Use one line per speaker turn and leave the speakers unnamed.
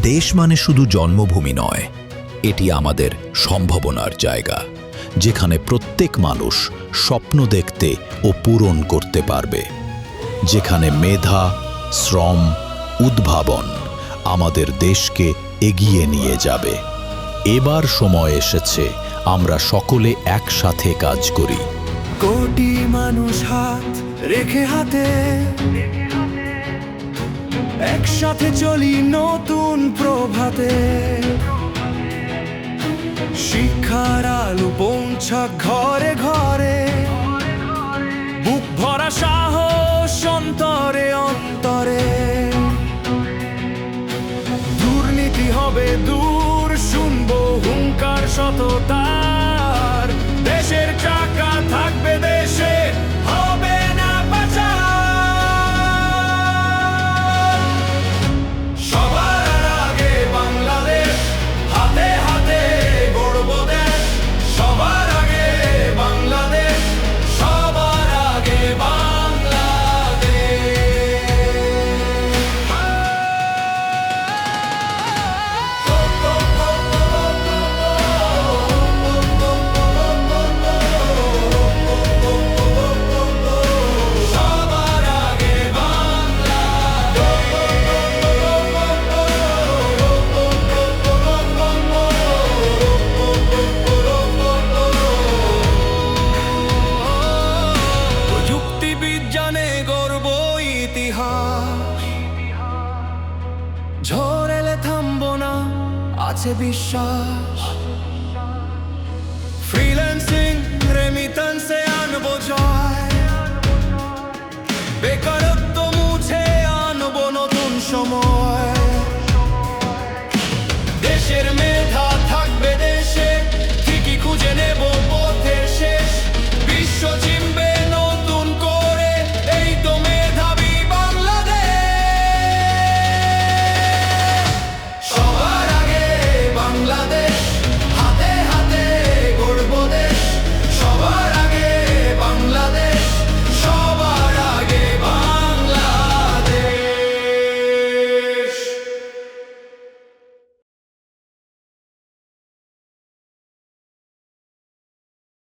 দেশ মানে শুধু জন্মভূমি নয়, এটি আমাদের সম্ভাবনার জায়গা, যেখানে প্রত্যেক মানুষ স্বপ্ন দেখতে ও পূরণ করতে পারবে, যেখানে মেধা, শ্রম, উদ্ভাবন আমাদের দেশকে এগিয়ে নিয়ে যাবে। এবার সময় এসেছে আমরা সকলে একসাথে কাজ করি।
কোটি মানুষ হাত রেখে হাতে, একসাথে চলি নতুন প্রভাতে। শিক্ষার আলো পৌঁছা ঘরে ঘরে, বুক ভরা সাহস অন্তরে অন্তরে। দুর্নীতি হবে দূর, শুনবো হুঙ্কার সততার। দেশের চাকা থাকবে দেশে, হবে না পাচার। সবার আগে বাংলাদেশ, হাতে হাতে গড়বো দেশ। সবার আগে বাংলাদেশ, সবার আগে বিজ্ঞানে গর্ব ইতিহাস। ঝড় এলে থামবো না, আছে বিশ্বাস। ফ্রিল্যান্সিং রেমিটেন্সে আনবো জয়, বেকারত্ব মুছে আনবো নতুন সময়।